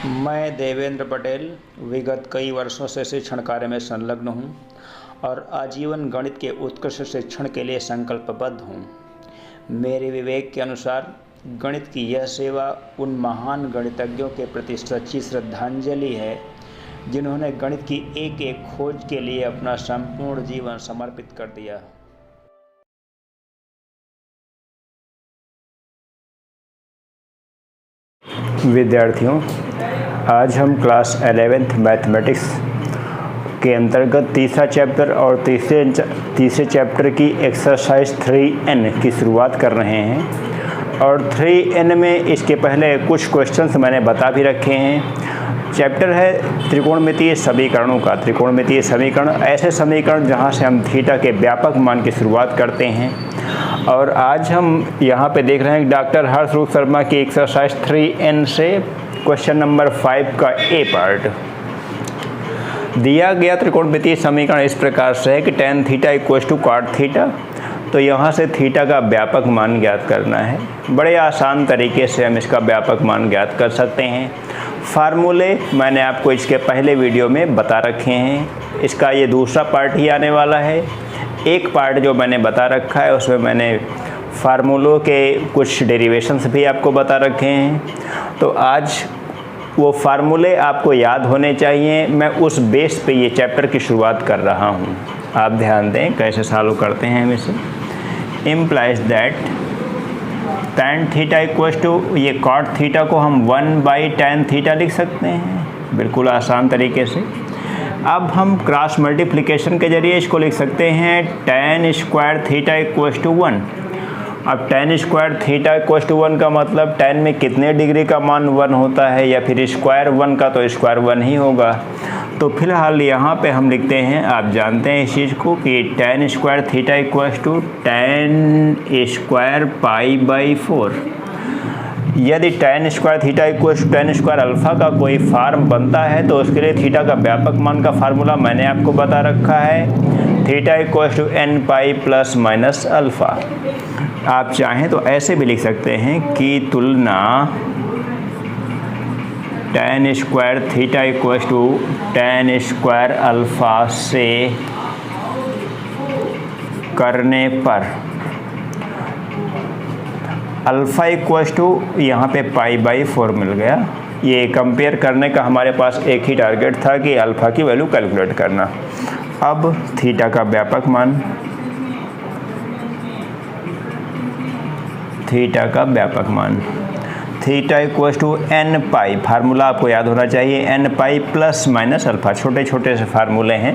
मैं देवेंद्र पटेल विगत कई वर्षों से शिक्षण कार्य में संलग्न हूँ और आजीवन गणित के उत्कृष्ट शिक्षण के लिए संकल्पबद्ध हूँ। मेरे विवेक के अनुसार गणित की यह सेवा उन महान गणितज्ञों के प्रति सच्ची श्रद्धांजलि है जिन्होंने गणित की एक एक खोज के लिए अपना संपूर्ण जीवन समर्पित कर दिया। विद्यार्थियों, आज हम क्लास 11th मैथमेटिक्स के अंतर्गत तीसरा चैप्टर और तीसरे चैप्टर की एक्सरसाइज 3n की शुरुआत कर रहे हैं। और 3n में इसके पहले कुछ क्वेश्चंस मैंने बता भी रखे हैं। चैप्टर है त्रिकोणमितीय समीकरणों का। त्रिकोणमितीय समीकरण ऐसे समीकरण जहां से हम थीटा के व्यापक मान की शुरुआत करते हैं। और आज हम यहाँ पे देख रहे हैं डॉक्टर हर्षरूप शर्मा की एक्सरसाइज 3n से क्वेश्चन नंबर 5 का ए पार्ट। दिया गया त्रिकोणमितीय समीकरण इस प्रकार से है कि tan theta equals to cot theta. तो यहाँ से थीटा का व्यापक मान ज्ञात करना है। बड़े आसान तरीके से हम इसका व्यापक मान ज्ञात कर सकते हैं। फार्मूले मैंने आपको इसके पहले वीडियो में बता रखे हैं। इसका ये दूसरा पार्ट ही आने वाला है। एक पार्ट जो मैंने बता रखा है उसमें मैंने फार्मूलों के कुछ डेरिवेशंस भी आपको बता रखे हैं। तो आज वो फार्मूले आपको याद होने चाहिए। मैं उस बेस पे ये चैप्टर की शुरुआत कर रहा हूँ। आप ध्यान दें कैसे सॉल्व करते हैं हम इसे। Implies that tan theta equals to, ये cot थीटा को हम 1/tan थीटा लिख सकते हैं बिल्कुल आसान तरीके से। अब हम क्रॉस मल्टीप्लिकेशन के जरिए इसको लिख सकते हैं tan square theta equals to 1। अब tan square theta equals to 1 का मतलब tan में कितने डिग्री का मान 1 होता है, या फिर स्क्वायर 1 का तो स्क्वायर 1 ही होगा। तो फिलहाल यहाँ पे हम लिखते हैं, आप जानते हैं इस चीज़ को कि tan square theta equals to tan square π/4। यदि tan square theta equals to tan square alpha का कोई फार्म बनता है तो उसके लिए थीटा का व्यापक मान का फार्मूला मैंने आपको बता रखा है। Theta equals to n plus minus alpha. आप चाहें तो ऐसे भी लिख सकते हैं कि तुलना tan square theta equals to tan square alpha से करने पर अल्फ़ा इक्वल्स टू यहाँ पे π/4 मिल गया। ये कंपेयर करने का हमारे पास एक ही टारगेट था कि अल्फ़ा की वैल्यू कैलकुलेट करना। अब थीटा का व्यापक मान, थीटा का व्यापक मान theta equals to n π। Formula आपको याद होना चाहिए n π प्लस माइनस अल्फ़ा। छोटे छोटे से फार्मूले हैं।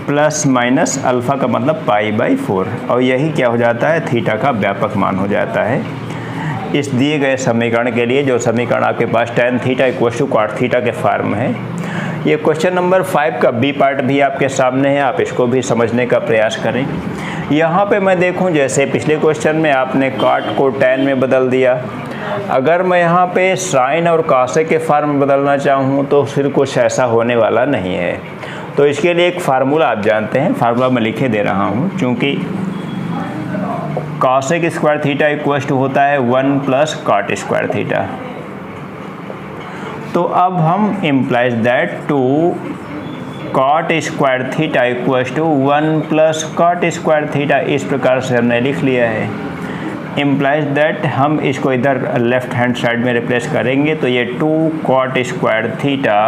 प्लस माइनस अल्फ़ा का मतलब π/4, और यही क्या हो जाता है, थीटा का व्यापक मान हो जाता है इस दिए गए समीकरण के लिए, जो समीकरण आपके पास tan theta equals to cot theta के फॉर्म है। ये क्वेश्चन नंबर 5 का बी पार्ट भी आपके सामने है। आप इसको भी समझने का प्रयास करें। यहाँ पे मैं देखूँ, जैसे पिछले क्वेश्चन में आपने cot को tan में बदल दिया। अगर मैं यहाँ पे साइन और कासे के फॉर्म में बदलना चाहूँ तो फिर कुछ ऐसा होने वाला नहीं है। तो इसके लिए एक फार्मूला आप जानते हैं, फार्मूला मैं लिखे दे रहा हूँ, क्योंकि cosec square theta equals to होता है 1 प्लस cot स्क्वायर थीटा। तो अब हम implies that two cot square theta equals to 1 plus cot square theta, इस प्रकार से हमने लिख लिया है। इम्प्लाइज दैट हम इसको इधर लेफ्ट हैंड साइड में रिप्लेस करेंगे तो ये 2 cot square theta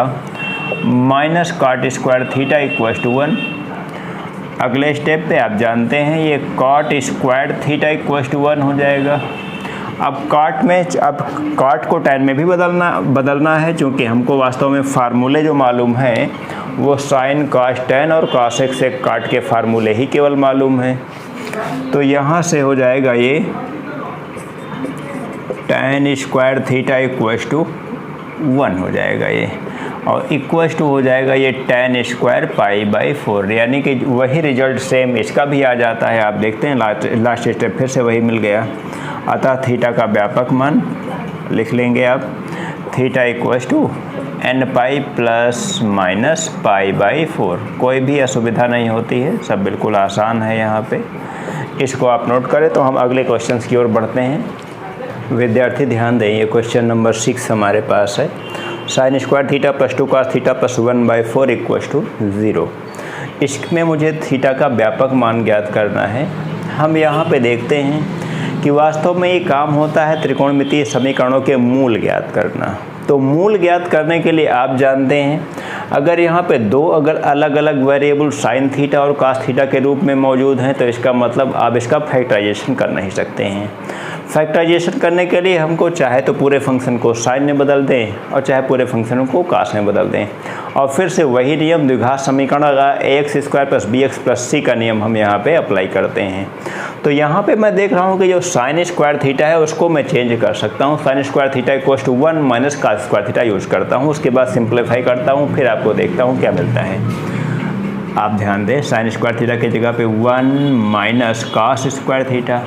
minus cot square theta equals to 1। अगले स्टेप पे आप जानते हैं ये cot square theta equals to 1 हो जाएगा। अब cot को tan में भी बदलना है, क्योंकि हमको वास्तव में फार्मूले जो मालूम है वो साइन cos tan और cosec से cot के फार्मूले ही केवल मालूम है। तो यहाँ से हो जाएगा ये tan square theta equals to 1 हो जाएगा ये, और इक्वल्स टू हो जाएगा ये tan स्क्वायर π/4, यानी कि वही रिजल्ट सेम इसका भी आ जाता है। आप देखते हैं लास्ट स्टेप फिर से वही मिल गया। अतः थीटा का व्यापक मान लिख लेंगे आप, theta equals to n π plus minus π/4। कोई भी असुविधा नहीं होती है, सब बिल्कुल आसान है। यहाँ पे इसको आप नोट करें तो हम अगले क्वेश्चंस की ओर बढ़ते हैं। विद्यार्थी ध्यान दें, ये क्वेश्चन नंबर 6 हमारे पास है। Sine square theta plus 2 cos theta plus 1/4 equals to 0। इसमें मुझे थीटा का व्यापक मान ज्ञात करना है। हम यहाँ पे देखते हैं कि वास्तव में ये काम होता है त्रिकोणमितीय समीकरणों के मूल ज्ञात करना। तो मूल ज्ञात करने के लिए आप जानते हैं अगर यहाँ पे दो अलग अलग वेरिएबल साइन थीटा और कास थीटा के रूप में मौजूद हैं तो इसका मतलब आप इसका फैक्टराइजेशन कर नहीं सकते हैं। फैक्टराइजेशन करने के लिए हमको चाहे तो पूरे फंक्शन को साइन में बदल दें और चाहे पूरे फंक्शन को कास में बदल दें और फिर से वही नियम द्विघात समीकरण का ax² + bx + c का नियम हम यहाँ पे अप्लाई करते हैं। तो यहाँ पे मैं देख रहा हूँ कि जो साइन स्क्वायर थीटा है उसको मैं चेंज कर सकता हूँ। Sine square theta equals to 1 - cos square theta use करता हूँ। उसके बाद सिंप्लीफाई करता हूँ, फिर आपको देखता हूँ क्या मिलता है। आप ध्यान दें, साइन स्क्वायर थीटा की जगह पे 1 - cos square theta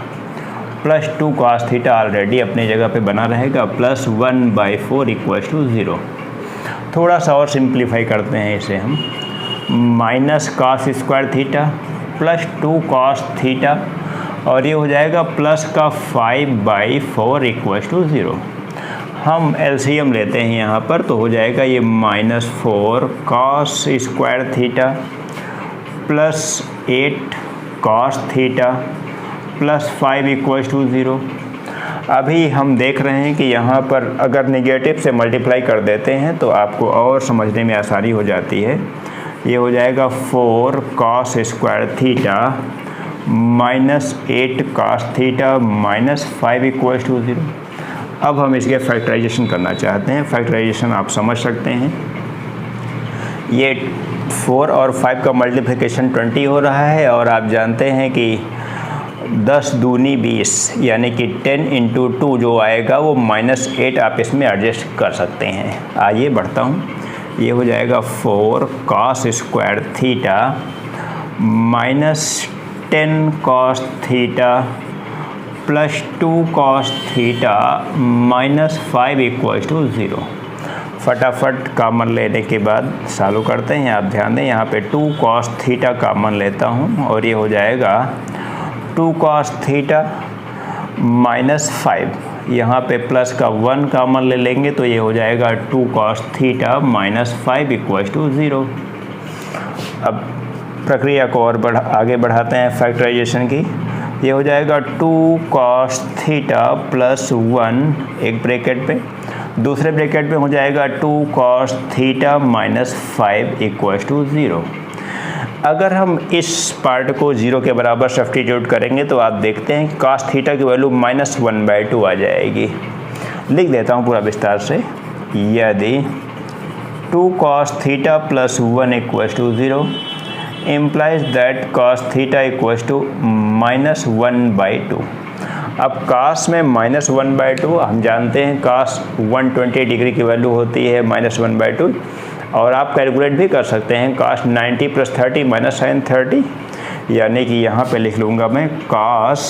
plus 2 cos theta already अपनी जगह पे बना रहेगा प्लस 1/4 इक्वल्स टू 0। थोड़ा सा और सिंप्लीफाई करते हैं इसे हम, minus cos square theta plus 2 cos theta और ये हो जाएगा प्लस का 5/4 इक्वल्स टू 0। हम एलसीएम लेते हैं यहाँ पर तो हो जाएगा ये -4 cos square theta plus 8 cos theta plus 5 equals to 0। अभी हम देख रहे हैं कि यहाँ पर अगर निगेटिव से मल्टीप्लाई कर देते हैं तो आपको और समझने में आसानी हो जाती है। ये हो जाएगा 4 cos square theta -8 cos theta -5 equals to 0। अब हम इसके फैक्टराइजेशन करना चाहते हैं। फैक्टराइजेशन आप समझ सकते हैं, ये 4 और 5 का मल्टीप्लिकेशन 20 हो रहा है और आप जानते हैं कि 10 दूनी 20 यानी कि 10 × 2 जो आएगा वो -8 आप इसमें एडजस्ट कर सकते हैं। आइए बढ़ता हूँ, ये हो जाएगा 4 cos square theta -10 cos theta plus 2 cos theta -5 equals to 0। फटाफट कॉमन लेने के बाद चालू करते हैं। आप ध्यान दें, यहाँ पे 2 कॉस थीटा कॉमन लेता हूँ और ये हो जाएगा 2 कॉस थीटा -5, यहाँ पे प्लस का 1 कॉमन ले लेंगे तो ये हो जाएगा 2 कॉस थीटा -5 इक्वल्स टू 0। अब प्रक्रिया को और आगे बढ़ाते हैं फैक्टराइजेशन की। ये हो जाएगा 2 कॉस थीटा प्लस 1 एक ब्रैकेट पे, दूसरे ब्रैकेट में हो जाएगा 2 कॉस थीटा -5 इक्वल्स टू 0। अगर हम इस पार्ट को 0 के बराबर सब्स्टिट्यूट करेंगे तो आप देखते हैं कॉस थीटा की वैल्यू -1/2 आ जाएगी। लिख देता हूँ पूरा विस्तार से। यदि 2 cos theta plus 1 equals to 0 implies that cos theta equals to -1/2। अब cos में -1/2 हम जानते हैं cos 120 डिग्री की वैल्यू होती है -1/2 और आप कैलकुलेट भी कर सकते हैं cos 90 + 30 -sin 30 यानी कि यहाँ पे लिख लूँगा मैं cos।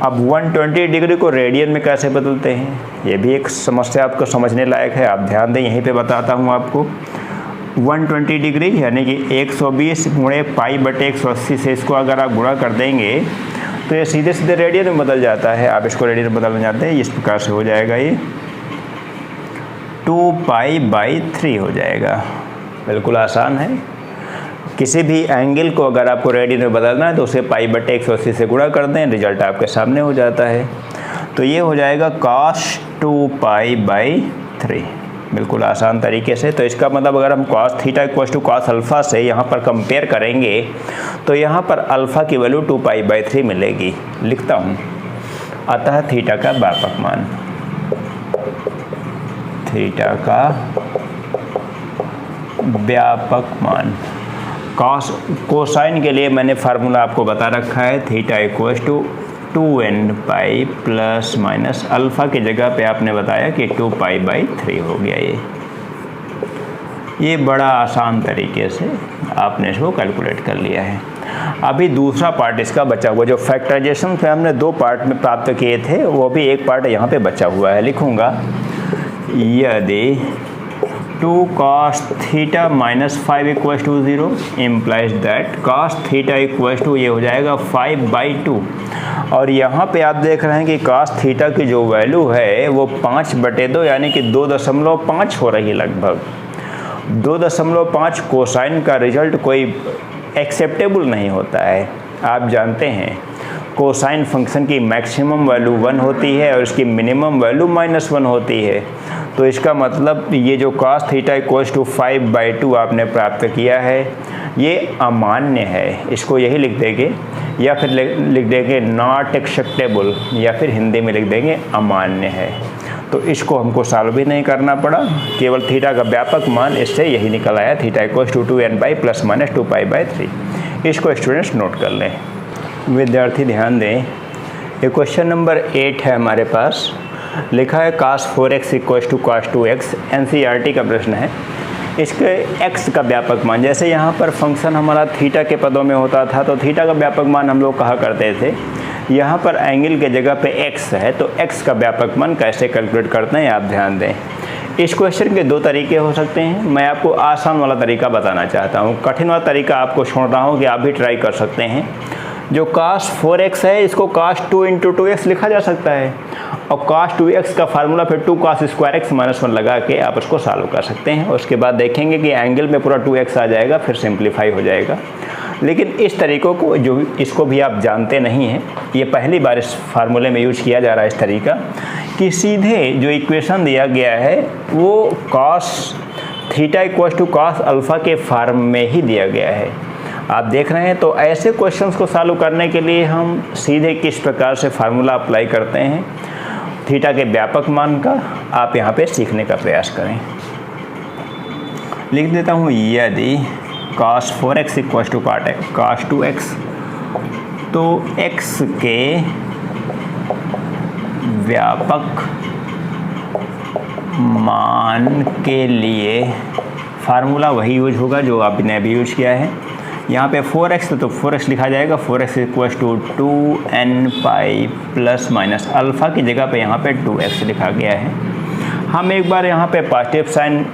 अब 120 डिग्री को रेडियन में कैसे बदलते हैं, ये भी एक समस्या आपको समझने लायक है। आप ध्यान दें, यहीं पे बताता हूँ आपको। 120 डिग्री यानी कि 120 × π/180 से इसको अगर आप गुणा कर देंगे तो ये सीधे सीधे रेडियन में बदल जाता है। आप इसको रेडियन में बदलना चाहते हैं, इस प्रकार से हो जाएगा, ये 2π/3 हो जाएगा। बिल्कुल आसान है। किसी भी एंगल को अगर आपको रेडियन में बदलना है तो उसे π/180 से गुणा कर दें, रिजल्ट आपके सामने हो जाता है। तो ये हो जाएगा cos 2π/3, बिल्कुल आसान तरीके से। तो इसका मतलब अगर हम cos theta equals to cos alpha से यहाँ पर कंपेयर करेंगे तो यहाँ पर अल्फ़ा की वैल्यू 2π/3 मिलेगी। लिखता हूँ, अतः थीटा का व्यापक मान, थीटा का व्यापक मान कोसाइन के लिए मैंने फार्मूला आपको बता रखा है, theta equals to 2nπ plus minus alpha की जगह पे आपने बताया कि 2π/3 हो गया। ये बड़ा आसान तरीके से आपने इसको कैलकुलेट कर लिया है। अभी दूसरा पार्ट इसका बचा हुआ, जो फैक्टराइजेशन पे हमने 2 पार्ट में प्राप्त किए थे, वो भी एक पार्ट यहाँ पे बचा हुआ है। लिखूँगा, यदि 2 cos theta minus 5 equal to 0 implies that cos theta equal to ये हो जाएगा 5/2। और यहाँ पे आप देख रहे हैं कि cos थीटा की जो वैल्यू है वो 5/2 यानी कि 2.5 हो रही है लगभग। 2.5 कोसाइन का रिजल्ट कोई एक्सेप्टेबल नहीं होता है। आप जानते हैं कोसाइन फंक्शन की मैक्सिमम वैल्यू 1 होती है और इसकी मिनिमम वैल्यू -1 होती है। तो इसका मतलब ये जो cos थीटा इक्वल टू 5/2 आपने प्राप्त किया है ये अमान्य है। इसको यही लिख देंगे या फिर लिख देंगे नॉट एक्सेप्टेबल या फिर हिंदी में लिख देंगे अमान्य है। तो इसको हमको सॉल्व भी नहीं करना पड़ा, केवल थीटा का व्यापक मान इससे यही निकल आया, theta equal to 2n pi plus minus 2π/3। इसको स्टूडेंट्स नोट कर लें। विद्यार्थी ध्यान दें, ये क्वेश्चन नंबर 8 है हमारे पास। लिखा है cos 4x equal to cos 2x, NCERT का प्रश्न है। इसके x का व्यापक मान, जैसे यहाँ पर फंक्शन हमारा थीटा के पदों में होता था तो थीटा का व्यापक मान हम लोग कहा करते थे। यहाँ पर एंगल के जगह पे x है तो x का व्यापक मान कैसे कैलकुलेट करते हैं आप ध्यान दें। इस क्वेश्चन के 2 तरीके हो सकते हैं। मैं आपको आसान वाला तरीका बताना चाहता हूँ, कठिन वाला तरीका आपको छोड़ रहा हूँ कि आप भी ट्राई कर सकते हैं। जो cos 4x है इसको cos 2 × 2x लिखा जा सकता है और cos 2x का फार्मूला फिर 2 cos स्क्वायर x माइनस 1 लगा के आप उसको सॉल्व कर सकते हैं। उसके बाद देखेंगे कि एंगल में पूरा 2x आ जाएगा, फिर सिंप्लीफाई हो जाएगा। लेकिन इस तरीक़ों को जो इसको भी आप जानते नहीं हैं, ये पहली बार इस फार्मूले में यूज किया जा रहा है इस तरीका कि सीधे जो इक्वेशन दिया गया है वो cos theta equal to cos alpha के फॉर्म में ही दिया गया है। आप देख रहे हैं। तो ऐसे क्वेश्चंस को सॉल्व करने के लिए हम सीधे किस प्रकार से फार्मूला अप्लाई करते हैं थीटा के व्यापक मान का, आप यहाँ पे सीखने का प्रयास करें। लिख देता हूँ, यदि cos 4x equal to cos 2x, तो x के व्यापक मान के लिए फार्मूला वही यूज होगा जो आपने अभी यूज किया है। यहाँ पे 4x तो 4x लिखा जाएगा, 4x equal to 2n pi plus minus alpha की जगह पे यहाँ पे 2x लिखा गया है। हम एक बार यहाँ पे पॉजिटिव साइन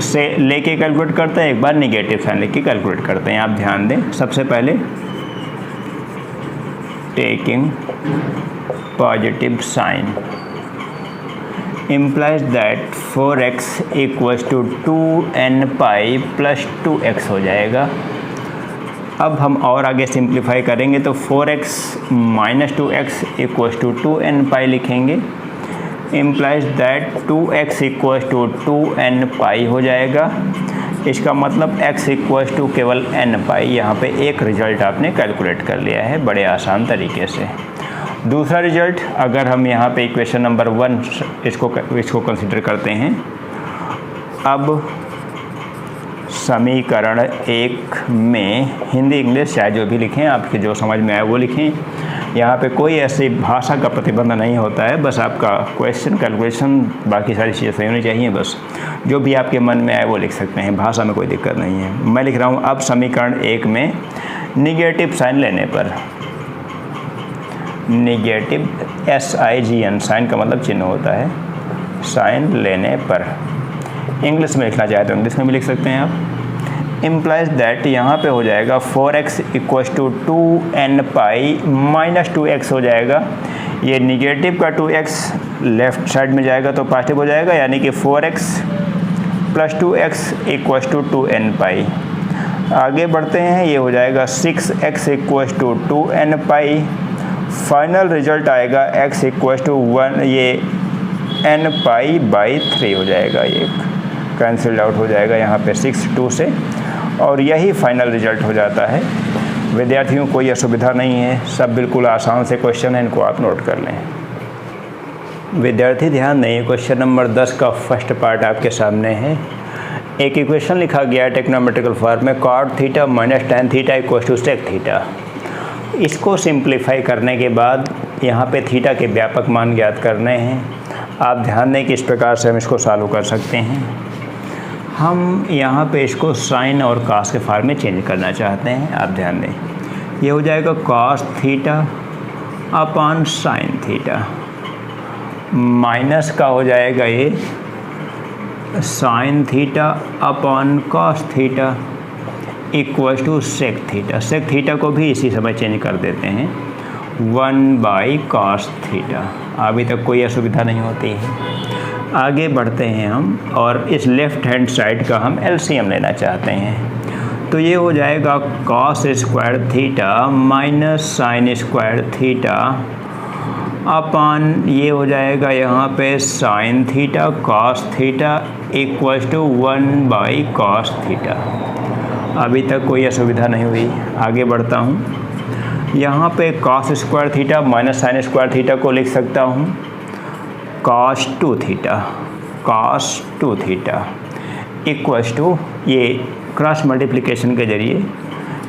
से लेके कैलकुलेट करते हैं, एक बार निगेटिव साइन लेके कैलकुलेट करते हैं। आप ध्यान दें, सबसे पहले taking positive sign implies that 4x equal to 2n pi plus 2x हो जाएगा। अब हम और आगे सिंप्लीफाई करेंगे तो 4x minus 2x equal to 2n पाई लिखेंगे, implies that 2x equal to 2n pi हो जाएगा। इसका मतलब x इक्वल टू केवल n पाई। यहाँ पे एक रिजल्ट आपने कैलकुलेट कर लिया है बड़े आसान तरीके से। दूसरा रिजल्ट, अगर हम यहाँ पे इक्वेशन नंबर 1 इसको कंसिडर करते हैं। अब समीकरण 1 में हिंदी इंग्लिश चाहे जो भी लिखें, आपके जो समझ में आए वो लिखें। यहाँ पे कोई ऐसी भाषा का प्रतिबंध नहीं होता है, बस आपका क्वेश्चन कैलकुलेशन बाकी सारी चीज़ें सही होनी चाहिए। बस जो भी आपके मन में आए वो लिख सकते हैं, भाषा में कोई दिक्कत नहीं है। मैं लिख रहा हूँ अब समीकरण 1 में निगेटिव साइन लेने पर, निगेटिव SIGN, साइन का मतलब चिन्ह होता है, साइन लेने पर इंग्लिश में लिखना चाहे तो इंग्लिश में भी लिख सकते हैं आप। इम्प्लाइज दैट यहाँ पे हो जाएगा 4x equal to 2n pi minus 2x हो जाएगा। ये निगेटिव का 2x लेफ्ट साइड में जाएगा तो पॉजिटिव हो जाएगा, यानी कि 4x plus 2x equal to 2n पाई। आगे बढ़ते हैं, ये हो जाएगा 6x equal to 2n pi. Final result आएगा x इक्वल टू 1, ये n पाई बाई 3 हो जाएगा, ये कैंसिल आउट हो जाएगा यहाँ पे 6 2 से, और यही फाइनल रिजल्ट हो जाता है। विद्यार्थियों कोई असुविधा नहीं है, सब बिल्कुल आसान से क्वेश्चन है, इनको आप नोट कर लें। विद्यार्थी ध्यान दें, क्वेश्चन नंबर 10 का फर्स्ट पार्ट आपके सामने है। एक इक्वेशन लिखा गया है टेक्नोमेट्रिकल फॉर्म में, cot theta minus tan theta equal to sec theta. इसको सिंप्लीफाई करने के बाद यहाँ पे थीटा के व्यापक मान ज्ञात करने हैं। आप ध्यान दें कि इस प्रकार से हम इसको सॉल्व कर सकते हैं। हम यहाँ पे इसको साइन और कास के फॉर्म में चेंज करना चाहते हैं। आप ध्यान दें, ये हो जाएगा cos theta upon sine theta, minus का हो जाएगा ये sine theta upon cos theta equal to sec theta. Sec theta को भी इसी समय चेंज कर देते हैं 1/cos थीटा। अभी तक कोई असुविधा नहीं होती है। आगे बढ़ते हैं हम और इस लेफ़्ट हैंड साइड का हम एलसीएम लेना चाहते हैं। तो ये हो जाएगा cos square theta minus sine square theta upon ये हो जाएगा यहाँ पे sine theta cos theta equal to 1/cos theta. अभी तक कोई असुविधा नहीं हुई। आगे बढ़ता हूँ। यहाँ पे cos square theta minus sine square theta को लिख सकता हूँ cos 2 थीटा इक्वल टू ये क्रॉस मल्टीप्लिकेशन के जरिए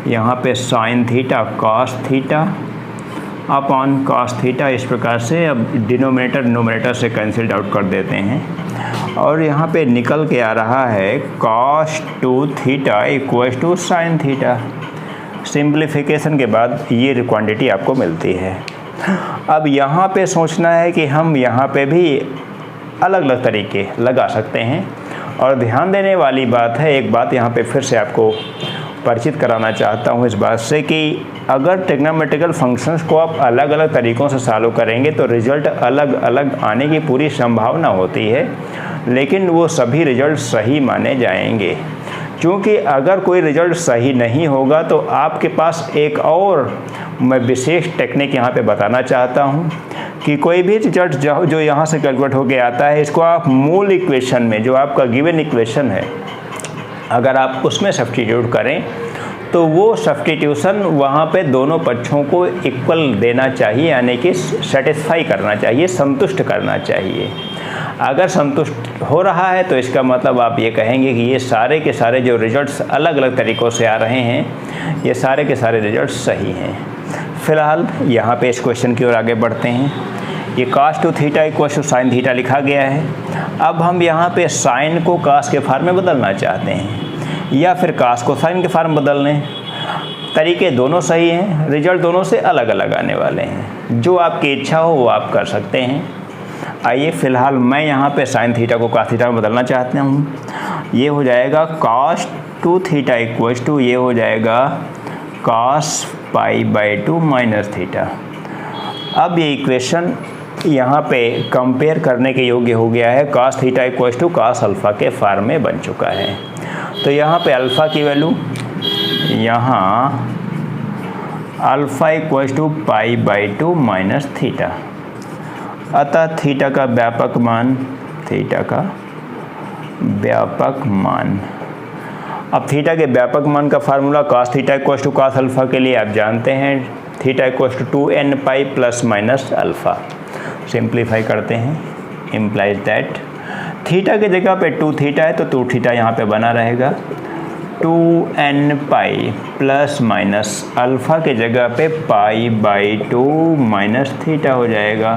यहाँ पे sine theta cos theta upon cos theta. इस प्रकार से अब डिनोमिनेटर न्यूमरेटर से कैंसिल्ड आउट कर देते हैं और यहाँ पे निकल के आ रहा है cos 2 theta equal to sine theta. Simplification के बाद ये क्वांटिटी आपको मिलती है। अब यहाँ पे सोचना है कि हम यहाँ पे भी अलग अलग तरीके लगा सकते हैं और ध्यान देने वाली बात है, एक बात यहाँ पे फिर से आपको परिचित कराना चाहता हूँ इस बात से कि अगर ट्रिग्नोमेट्रिकल फंक्शंस को आप अलग अलग तरीक़ों से सॉल्व करेंगे तो रिज़ल्ट अलग अलग आने की पूरी संभावना होती है, लेकिन वो सभी रिज़ल्ट सही माने जाएंगे। क्योंकि अगर कोई रिज़ल्ट सही नहीं होगा तो आपके पास एक और मैं विशेष टेक्निक यहाँ पे बताना चाहता हूँ कि कोई भी रिजल्ट जो यहाँ से कैलकुलेट होके आता है, इसको आप मूल इक्वेशन में जो आपका गिवन इक्वेशन है अगर आप उसमें सब्स्टिट्यूट करें तो वो सब्स्टिट्यूशन वहाँ पे दोनों पक्षों को इक्वल देना चाहिए, यानी कि सेटिस्फाई करना चाहिए, संतुष्ट करना चाहिए। अगर संतुष्ट हो रहा है तो इसका मतलब आप ये कहेंगे कि ये सारे के सारे जो रिजल्ट्स अलग अलग तरीक़ों से आ रहे हैं ये सारे के सारे रिजल्ट्स सही हैं। फ़िलहाल यहाँ पे इस क्वेश्चन की ओर आगे बढ़ते हैं। ये cos 2 theta equal to sine theta लिखा गया है। अब हम यहाँ पे साइन को cos के फार्म में बदलना चाहते हैं या फिर cos को साइन के फार्म बदल लें। तरीके दोनों सही हैं, रिजल्ट दोनों से अलग अलग आने वाले हैं। जो आपकी इच्छा हो वो आप कर सकते हैं। आइए फ़िलहाल मैं यहाँ पे साइन थीटा को cos थीटा में बदलना चाहता हूँ। ये हो जाएगा cos 2 थीटा इक्वल टू ये हो जाएगा cos π/2 माइनस थीटा। अब ये इक्वेशन यहाँ पे कंपेयर करने के योग्य हो गया है। cos theta equal to cos alpha के फार्म में बन चुका है। तो यहाँ पे अल्फ़ा की वैल्यू यहाँ alpha equal to π/2 minus theta. अतः थीटा का व्यापक मान अब थीटा के व्यापक मान का formula cos theta equal to cos alpha के लिए आप जानते हैं, theta equal to 2nπ plus minus alpha. Simplify करते हैं, इम्प्लाइज दैट थीटा की जगह पे 2 थीटा है तो 2 थीटा यहाँ पे बना रहेगा। 2nπ प्लस माइनस अल्फ़ा के जगह पे π/2 माइनस थीटा हो जाएगा।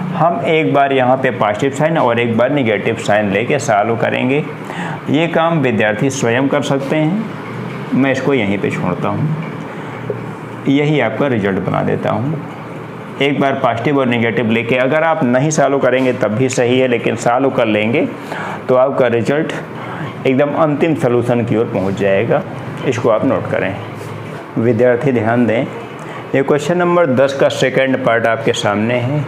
हम एक बार यहाँ पे पॉजिटिव साइन और एक बार निगेटिव साइन लेके सॉल्व करेंगे। ये काम विद्यार्थी स्वयं कर सकते हैं। मैं इसको यहीं पे छोड़ता हूँ, यही आपका रिजल्ट बना देता हूँ। एक बार पॉजिटिव और नेगेटिव लेके अगर आप नहीं सॉल्व करेंगे तब भी सही है, लेकिन सॉल्व कर लेंगे तो आपका रिजल्ट एकदम अंतिम सलूशन की ओर पहुँच जाएगा। इसको आप नोट करें। विद्यार्थी ध्यान दें, ये क्वेश्चन नंबर 10 का सेकेंड पार्ट आपके सामने है।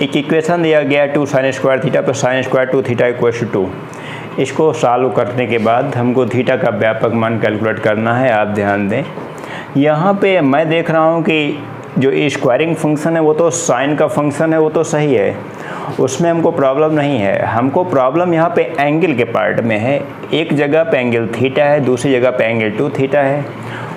एक इक्वेशन दिया गया है 2 sin square theta plus sin square 2 theta equal to 2। इसको सॉल्व करने के बाद हमको थीटा का व्यापक मान कैलकुलेट करना है। आप ध्यान दें, यहाँ पे मैं देख रहा हूँ कि जो स्क्वायरिंग फंक्शन है वो तो साइन का फंक्शन है, वो तो सही है, उसमें हमको प्रॉब्लम नहीं है। हमको प्रॉब्लम यहाँ पे एंगल के पार्ट में है। एक जगह पे एंगल थीटा है, दूसरी जगह पे एंगल 2 थीटा है।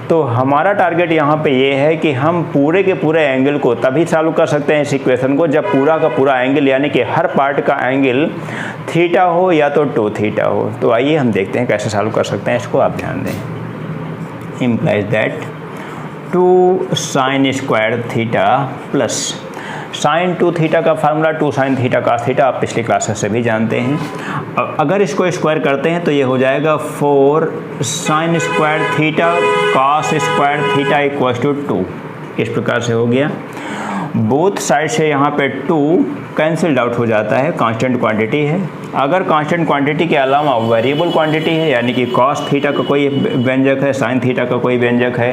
तो हमारा टारगेट यहाँ पे ये है कि हम पूरे के पूरे एंगल को तभी सॉल्व कर सकते हैं इस इक्वेशन को जब पूरा का पूरा एंगल यानी कि हर पार्ट का एंगल थीटा हो या तो 2 थीटा हो। तो आइए हम देखते हैं कैसे सॉल्व कर सकते हैं इसको। आप ध्यान दें, implies that 2 sin square theta plus sin 2 theta का formula 2 sin theta cos theta आप पिछली क्लासेस से भी जानते हैं। अगर इसको स्क्वायर करते हैं तो ये हो जाएगा 4 sin square theta cos square theta equal to 2। इस प्रकार से हो गया। बोथ साइड से यहाँ पे 2 कैंसिल्ड आउट हो जाता है, कांस्टेंट क्वांटिटी है। अगर कांस्टेंट क्वांटिटी के अलावा वेरिएबल क्वांटिटी है, यानी कि कॉस थीटा का कोई व्यंजक है, साइन थीटा का कोई व्यंजक है,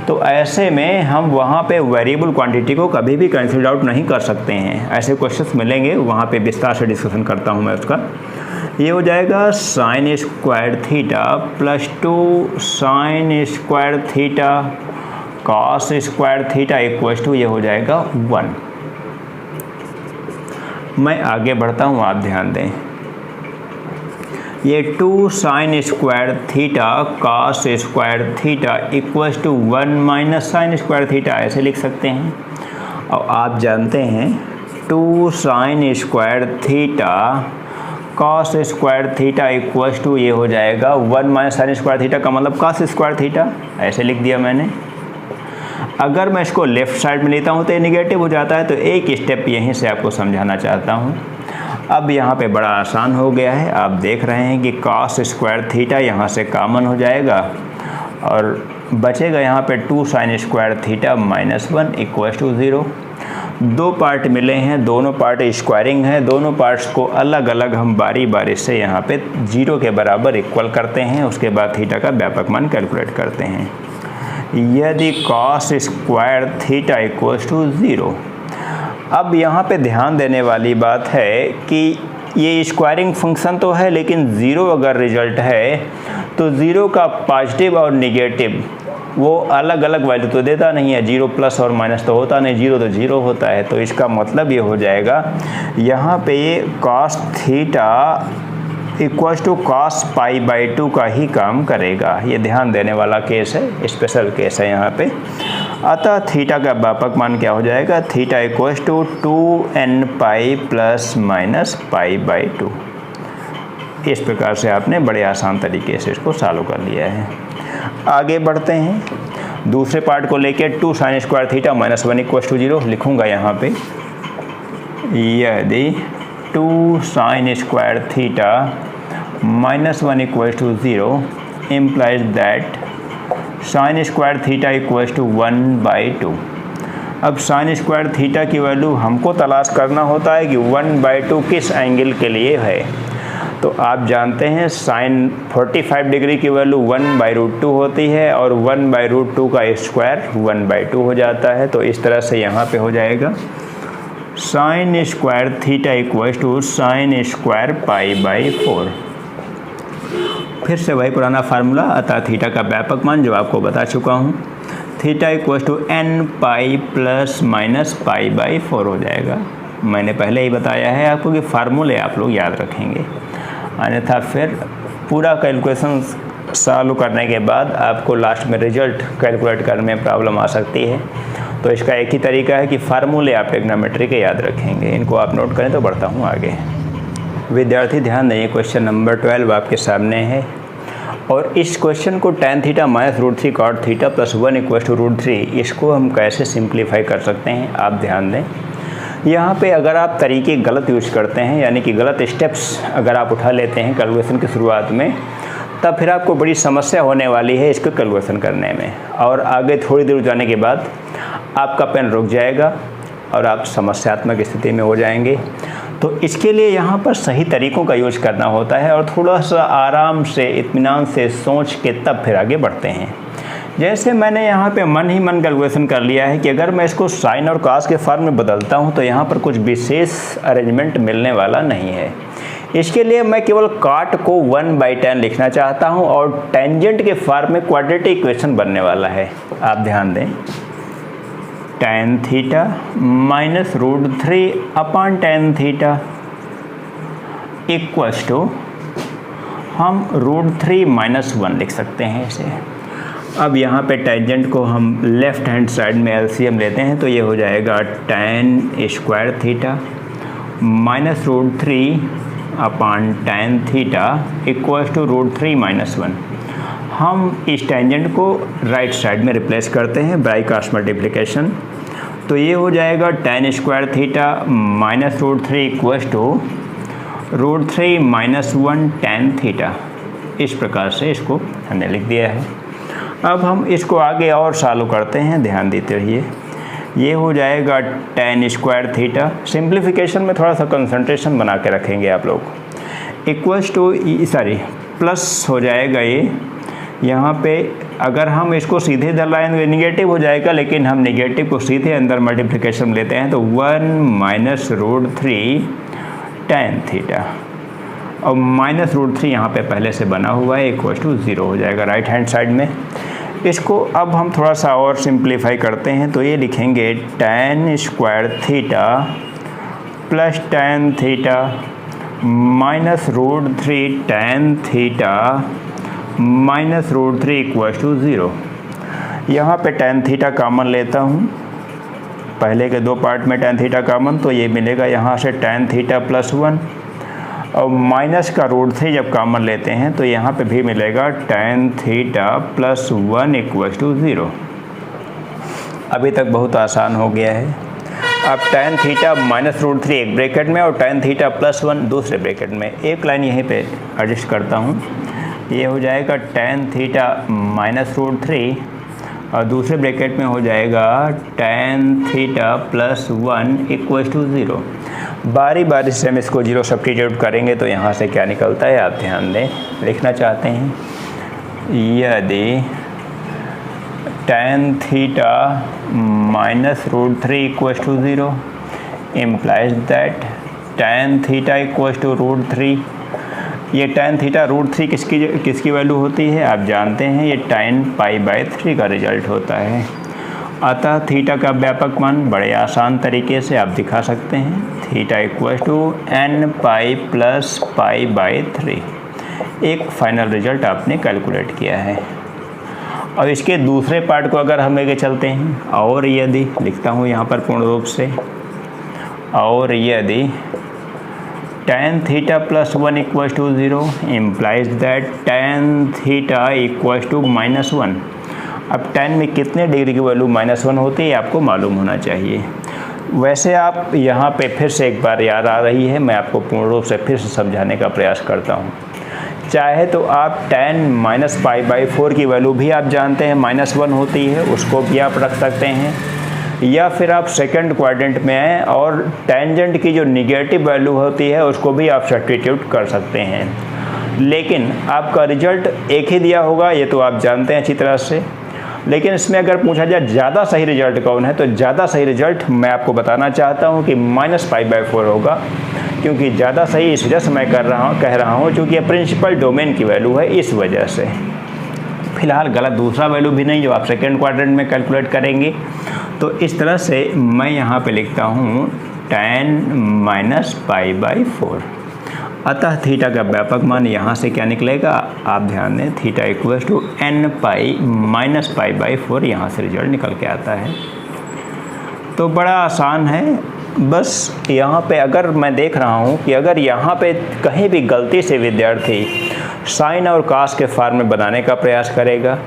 तो ऐसे में हम वहाँ पे वेरिएबल क्वांटिटी को कभी भी कैंसिल्ड आउट नहीं कर सकते हैं। ऐसे क्वेश्चंस मिलेंगे, वहाँ पे विस्तार से डिस्कशन करता हूँ मैं उसका। ये हो जाएगा sine square theta plus 2 sine square theta cos square theta equals to ये हो जाएगा 1। मैं आगे बढ़ता हूँ, आप ध्यान दें। ये 2 sine square theta cos square theta equals to 1 minus sine square theta, ऐसे लिख सकते हैं। और आप जानते हैं 2 sine square theta cos square theta equals to ये हो जाएगा 1 माइनस साइन स्क्वायर थीटा का मतलब कॉस स्क्वायर थीटा, ऐसे लिख दिया मैंने। अगर मैं इसको लेफ़्ट साइड में लेता हूँ तो ये निगेटिव हो जाता है, तो एक स्टेप यहीं से आपको समझाना चाहता हूँ। अब यहाँ पे बड़ा आसान हो गया है, आप देख रहे हैं कि कॉस स्क्वायर थीटा यहाँ से कॉमन हो जाएगा और बचेगा यहाँ पे 2 sine square theta minus 1 equals to 0। 2 part मिले हैं, दोनों पार्ट स्क्वायरिंग है, दोनों पार्ट्स को अलग अलग हम बारी बारी से यहाँ पे 0 के बराबर इक्वल करते हैं। उसके बाद थीटा का व्यापक मान कैलकुलेट करते हैं। यदि cos square theta equals to 0, अब यहाँ पे ध्यान देने वाली बात है कि ये स्क्वायरिंग फंक्शन तो है, लेकिन 0 अगर रिजल्ट है तो 0 का पॉजिटिव और निगेटिव वो अलग अलग वैल्यू तो देता नहीं है, 0 प्लस और माइनस तो होता नहीं, 0 तो 0 होता है। तो इसका मतलब ये हो जाएगा यहाँ पे ये cos theta equals to cos pi by 2 का ही काम करेगा। ये ध्यान देने वाला केस है, स्पेशल केस है यहाँ पे। अतः थीटा का व्यापक मान क्या हो जाएगा, theta equals to 2n pi plus minus pi by 2। इस प्रकार से आपने बड़े आसान तरीके से इसको सॉल्व कर लिया है। आगे बढ़ते हैं, दूसरे पार्ट को लेके 2 sine square theta minus 1 equals to 0 लिखूँगा यहाँ पे। यदि 2 sine square theta minus 1 equals to 0 implies that sine square theta equals to 1/2। अब साइन स्क्वायर थीटा की वैल्यू हमको तलाश करना होता है कि 1/2 किस एंगल के लिए है। तो आप जानते हैं साइन 45 डिग्री की वैल्यू 1/√2 होती है और 1/√2 का स्क्वायर 1/2 हो जाता है। तो इस तरह से यहाँ पे हो जाएगा sine square theta equals to sine square pi by 4। फिर से वही पुराना फार्मूला, अतः थीटा का व्यापक मान जो आपको बता चुका हूँ, theta equals to n pi plus minus pi by 4 हो जाएगा। मैंने पहले ही बताया है आपको कि फार्मूले आप लोग याद रखेंगे, अन्यथा फिर पूरा कैलकुलेशन सॉल्व करने के बाद आपको लास्ट में रिजल्ट कैलकुलेट करने में प्रॉब्लम आ सकती है। तो इसका एक ही तरीका है कि फार्मूले आप ट्रिग्नोमेट्री के याद रखेंगे। इनको आप नोट करें तो बढ़ता हूँ आगे। विद्यार्थी ध्यान दें, क्वेश्चन नंबर 12 आपके सामने है और इस क्वेश्चन को tan theta minus √3 cot theta plus 1 equals to √3, इसको हम कैसे सिंप्लीफाई कर सकते हैं, आप ध्यान दें। यहाँ पे अगर आप तरीके गलत यूज करते हैं, यानी कि गलत स्टेप्स अगर आप उठा लेते हैं कैलकुलेशन की शुरुआत में, तब फिर आपको बड़ी समस्या होने वाली है इसको कैलकुलेशन करने में। और आगे थोड़ी देर जाने के बाद आपका पेन रुक जाएगा और आप समस्यात्मक स्थिति में हो जाएंगे। तो इसके लिए यहाँ पर सही तरीक़ों का यूज करना होता है और थोड़ा सा आराम से इत्मीनान से सोच के तब फिर आगे बढ़ते हैं। जैसे मैंने यहाँ पे मन ही मन कैलकुलेशन कर लिया है कि अगर मैं इसको साइन और कॉस के फॉर्म में बदलता हूँ तो यहाँ पर कुछ विशेष अरेंजमेंट मिलने वाला नहीं है। इसके लिए मैं केवल काट को 1/tan लिखना चाहता हूँ और टेंजेंट के फॉर्म में क्वाड्रेटिक इक्वेशन बनने वाला है। आप ध्यान दें, tan theta minus √3 upon tan theta equals to हम √3 माइनस 1 लिख सकते हैं इसे। अब यहाँ पे टेंजेंट को हम लेफ़्ट हैंड साइड में एलसीएम लेते हैं तो ये हो जाएगा tan square theta minus √3 upon tan theta equals to √3 minus 1। हम इस टेंजेंट को राइट साइड में रिप्लेस करते हैं बाई क्रॉस मल्टीप्लिकेशन, तो ये हो जाएगा tan square theta minus √3 equals to √3 minus 1 tan theta. इस प्रकार से इसको हमने लिख दिया है। अब हम इसको आगे और सॉल्व करते हैं, ध्यान देते रहिए। ये हो जाएगा tan स्क्वायर थीटा। सिंप्लीफिकेशन में थोड़ा सा कंसंट्रेशन बना के रखेंगे आप लोग। इक्वल्स टू प्लस हो जाएगा ये, यहाँ पे अगर हम इसको सीधे इधर लाएंगे निगेटिव हो जाएगा, लेकिन हम निगेटिव को सीधे अंदर मल्टीप्लिकेशन में लेते हैं तो 1 माइनस रूट 3 tan थीटा, और माइनस रूट 3 यहाँ पे पहले से बना हुआ है, इक्वल टू 0 हो जाएगा राइट हैंड साइड में। इसको अब हम थोड़ा सा और सिंप्लीफाई करते हैं तो ये लिखेंगे tan square theta plus tan theta minus root 3 tan theta minus root 3 equal to 0। यहाँ पे tan थीटा कॉमन लेता हूँ, पहले के दो पार्ट में tan थीटा कॉमन, तो ये मिलेगा यहाँ से tan थीटा प्लस 1, और माइनस का रूट 3 जब कॉमन लेते हैं तो यहाँ पे भी मिलेगा tan theta plus 1 equal to 0। अभी तक बहुत आसान हो गया है। अब tan थीटा माइनस रूट 3 एक ब्रैकेट में और tan थीटा प्लस 1 दूसरे ब्रैकेट में, एक लाइन यहीं पे एडजस्ट करता हूँ, ये हो जाएगा tan थीटा माइनस रूट 3 और दूसरे ब्रैकेट में हो जाएगा tan theta plus 1 equal to 0। बारी बारी से हम इसको 0 सब्स्टिट्यूट करेंगे तो यहाँ से क्या निकलता है आप ध्यान दें। लिखना चाहते हैं, यदि tan theta minus root 3 equal to 0 implies that tan theta equal to root 3। ये tan थीटा रूट 3 किसकी वैल्यू होती है आप जानते हैं, ये tan π/3 का रिजल्ट होता है। अतः थीटा का व्यापक मान बड़े आसान तरीके से आप दिखा सकते हैं, theta equal to nπ plus π/3। एक फाइनल रिजल्ट आपने कैलकुलेट किया है। और इसके दूसरे पार्ट को अगर हम लेके चलते हैं, और यदि लिखता हूँ यहाँ पर पूर्ण रूप से, और यदि tan theta plus 1 equal to 0 implies that tan theta equal to -1। अब tan में कितने डिग्री की वैल्यू -1 होती है आपको मालूम होना चाहिए। वैसे आप यहाँ पे फिर से एक बार याद आ रही है, मैं आपको पूर्ण रूप से फिर से समझाने का प्रयास करता हूँ। चाहे तो आप tan माइनस π/4 की वैल्यू भी आप जानते हैं -1 होती है, उसको भी आप रख सकते हैं, या फिर आप सेकंड क्वाड्रेंट में आए और टेंजेंट की जो निगेटिव वैल्यू होती है उसको भी आप सब्स्टिट्यूट कर सकते हैं। लेकिन आपका रिजल्ट एक ही दिया होगा, ये तो आप जानते हैं अच्छी तरह से। लेकिन इसमें अगर पूछा जाए ज़्यादा सही रिजल्ट कौन है, तो ज़्यादा सही रिजल्ट मैं आपको बताना चाहता हूँ कि -π/4 होगा, क्योंकि ज़्यादा सही इस वजह से मैं कह रहा हूँ क्योंकि ये प्रिंसिपल डोमेन की वैल्यू है, इस वजह से। फिलहाल गलत दूसरा वैल्यू भी नहीं जो आप सेकेंड क्वाड्रेंट में कैलकुलेट करेंगे। तो इस तरह से मैं यहाँ पे लिखता हूँ tan -π/4। अतः थीटा का व्यापक मान यहाँ से क्या निकलेगा आप ध्यान दें, थीटा इक्वल टू nπ -π/4 यहाँ से रिजल्ट निकल के आता है। तो बड़ा आसान है। बस यहाँ पे अगर मैं देख रहा हूँ कि अगर यहाँ पे कहीं भी गलती से विद्यार्थी साइन और कास के फॉर्म में बनाने का प्रयास करेगा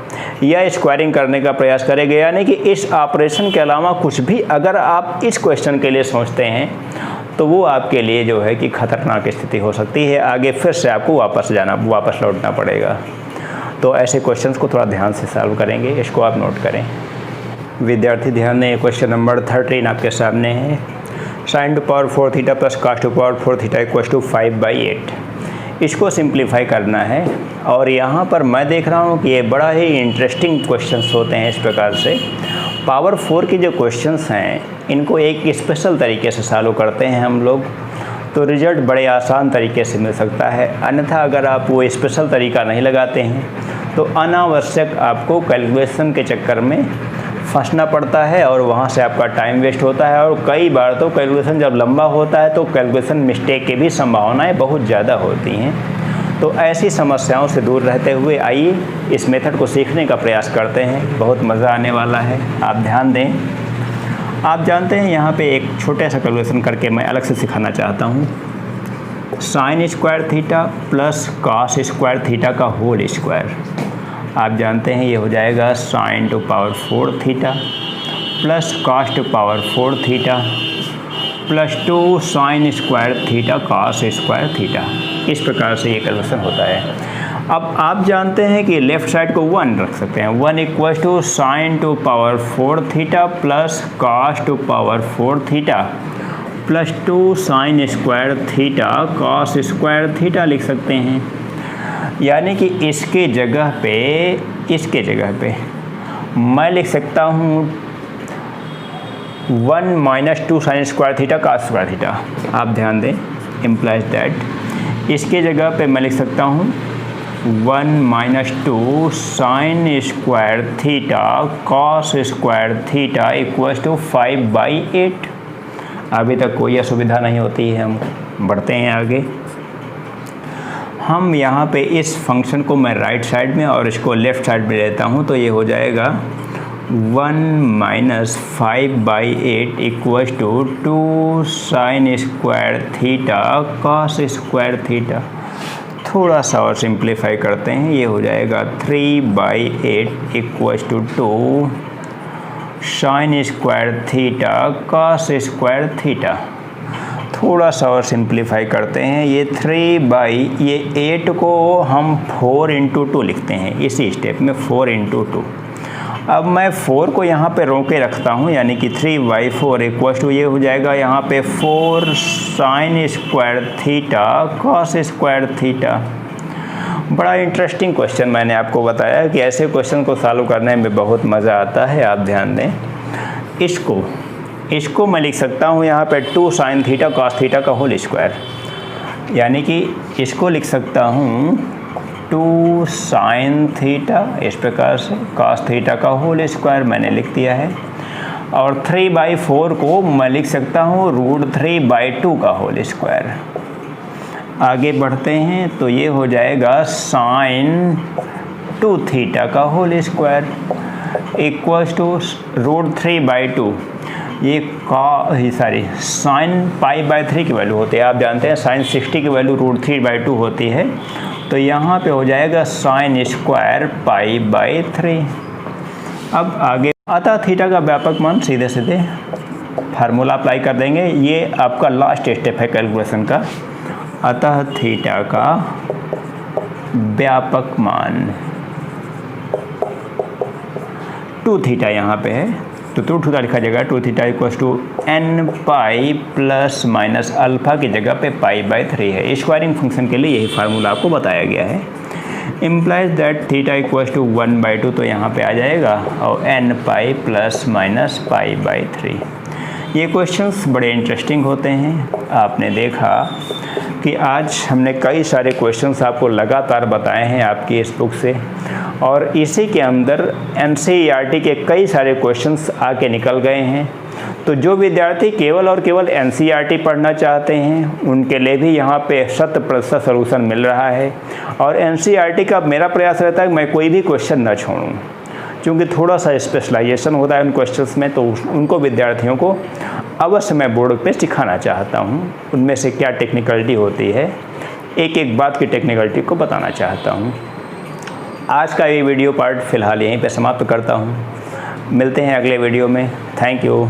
या स्क्वायरिंग करने का प्रयास करेगा, यानी कि इस ऑपरेशन के अलावा कुछ भी अगर आप इस क्वेश्चन के लिए सोचते हैं तो वो आपके लिए जो है कि खतरनाक स्थिति हो सकती है। आगे फिर से आपको वापस लौटना पड़ेगा। तो ऐसे क्वेश्चंस को थोड़ा ध्यान से सॉल्व करेंगे, इसको आप नोट करें। विद्यार्थी ध्यान दें, क्वेश्चन नंबर 13 आपके सामने है। sin to power 4 theta plus cos to power 4 theta equal to 5/8। इसको सिंप्लीफाई करना है। और यहाँ पर मैं देख रहा हूँ कि ये बड़ा ही इंटरेस्टिंग क्वेश्चंस होते हैं। इस प्रकार से पावर 4 के जो क्वेश्चंस हैं इनको एक स्पेशल तरीके से सॉल्व करते हैं हम लोग, तो रिजल्ट बड़े आसान तरीके से मिल सकता है। अन्यथा अगर आप वो स्पेशल तरीका नहीं लगाते हैं तो अनावश्यक आपको कैलकुलेशन के चक्कर में फंसना पड़ता है और वहाँ से आपका टाइम वेस्ट होता है। और कई बार तो कैलकुलेशन जब लंबा होता है तो कैलकुलेशन मिस्टेक की भी संभावनाएं बहुत ज़्यादा होती हैं। तो ऐसी समस्याओं से दूर रहते हुए आइए इस मेथड को सीखने का प्रयास करते हैं, बहुत मज़ा आने वाला है। आप ध्यान दें, आप जानते हैं यहाँ पे एक छोटा सा कैलकुलेशन करके मैं अलग से सिखाना चाहता हूँ। Sine square theta plus cos square theta का होल स्क्वायर, आप जानते हैं ये हो जाएगा sin to power 4 theta plus cos to power 4 theta plus 2 sin square theta cos square theta. इस प्रकार से ये कैलकुलेशन होता है। अब आप जानते हैं कि लेफ्ट साइड को 1 रख सकते हैं। 1 equal to sine to power 4 theta plus cos to power 4 theta plus 2 sine square theta cos square theta लिख सकते हैं। यानी कि इसके जगह पे मैं लिख सकता हूँ 1 minus 2 sine square theta cos square theta. आप ध्यान दें, इम्प्लाइज दैट इसके जगह पे मैं लिख सकता हूँ 1 minus 2 sine square theta cos square theta equals to 5/8। अभी तक कोई असुविधा नहीं होती है, हम बढ़ते हैं आगे। हम यहाँ पे इस फंक्शन को मैं राइट साइड में और इसको लेफ़्ट साइड में लेता हूँ, तो ये हो जाएगा 1 minus 5/8 equals to 2 sine square theta cos square theta. थोड़ा सा और सिंप्लीफाई करते हैं, ये हो जाएगा 3/8 equals to 2 sine square theta cos square theta. थोड़ा सा और सिंप्लीफाई करते हैं, ये 8 को हम 4 इंटू 2 लिखते हैं इसी स्टेप में, 4 इंटू 2। अब मैं 4 को यहाँ पे रोके रखता हूँ, यानी कि 3/4 इक्वल्स टू ये हो जाएगा यहाँ पे 4 sign square theta cos square theta. बड़ा इंटरेस्टिंग क्वेश्चन मैंने आपको बताया कि ऐसे क्वेश्चन को सॉल्व करने में बहुत मज़ा आता है। आप ध्यान दें, इसको मैं लिख सकता हूँ यहाँ पे 2 साइन थीटा कॉस थीटा का होल स्क्वायर, यानी कि इसको लिख सकता हूँ 2 साइन थीटा इस प्रकार से कॉस थीटा का होल स्क्वायर मैंने लिख दिया है, और 3/4 को मैं लिख सकता हूँ √3/2 का होल स्क्वायर। आगे बढ़ते हैं तो ये हो जाएगा साइन 2 थीटा का होल स्क्वायर इक्वल्स टू √3/2। ये साइन π/3 की वैल्यू होती है। आप जानते हैं साइन 60 की वैल्यू √3/2 होती है, तो यहाँ पे हो जाएगा साइन स्क्वायर π/3। अब आगे अतः थीटा का व्यापक मान सीधे सीधे फार्मूला अप्लाई कर देंगे। ये आपका लास्ट स्टेप है कैलकुलेशन का। अतः थीटा का व्यापक मान 2 थीटा यहाँ पे है, तो 2 थीटा लिखा जाएगा 2 theta equals to n pi plus minus alpha की जगह पे π/3 है। स्क्वायरिंग फंक्शन के लिए यही फार्मूला आपको बताया गया है। Implies that theta equals to 1/2, तो यहाँ पे आ जाएगा, और n पाई प्लस माइनस π/3। ये क्वेश्चंस बड़े इंटरेस्टिंग होते हैं। आपने देखा कि आज हमने कई सारे क्वेश्चंस आपको लगातार बताए हैं आपकी इस बुक से, और इसी के अंदर NCERT के कई सारे क्वेश्चंस आके निकल गए हैं। तो जो विद्यार्थी केवल और केवल NCERT पढ़ना चाहते हैं उनके लिए भी यहाँ पे 100% सलूशन मिल रहा है। और NCERT का मेरा प्रयास रहता है कि मैं कोई भी क्वेश्चन न छोड़ूँ, क्योंकि थोड़ा सा स्पेशलाइजेशन होता है उन क्वेश्चंस में, तो उनको विद्यार्थियों को अवश्य मैं बोर्ड पे सिखाना चाहता हूँ। उनमें से क्या टेक्निकलिटी होती है, एक एक बात की टेक्निकलिटी को बताना चाहता हूँ। आज का ये वीडियो पार्ट फ़िलहाल यहीं पे समाप्त करता हूँ। मिलते हैं अगले वीडियो में। Thank you.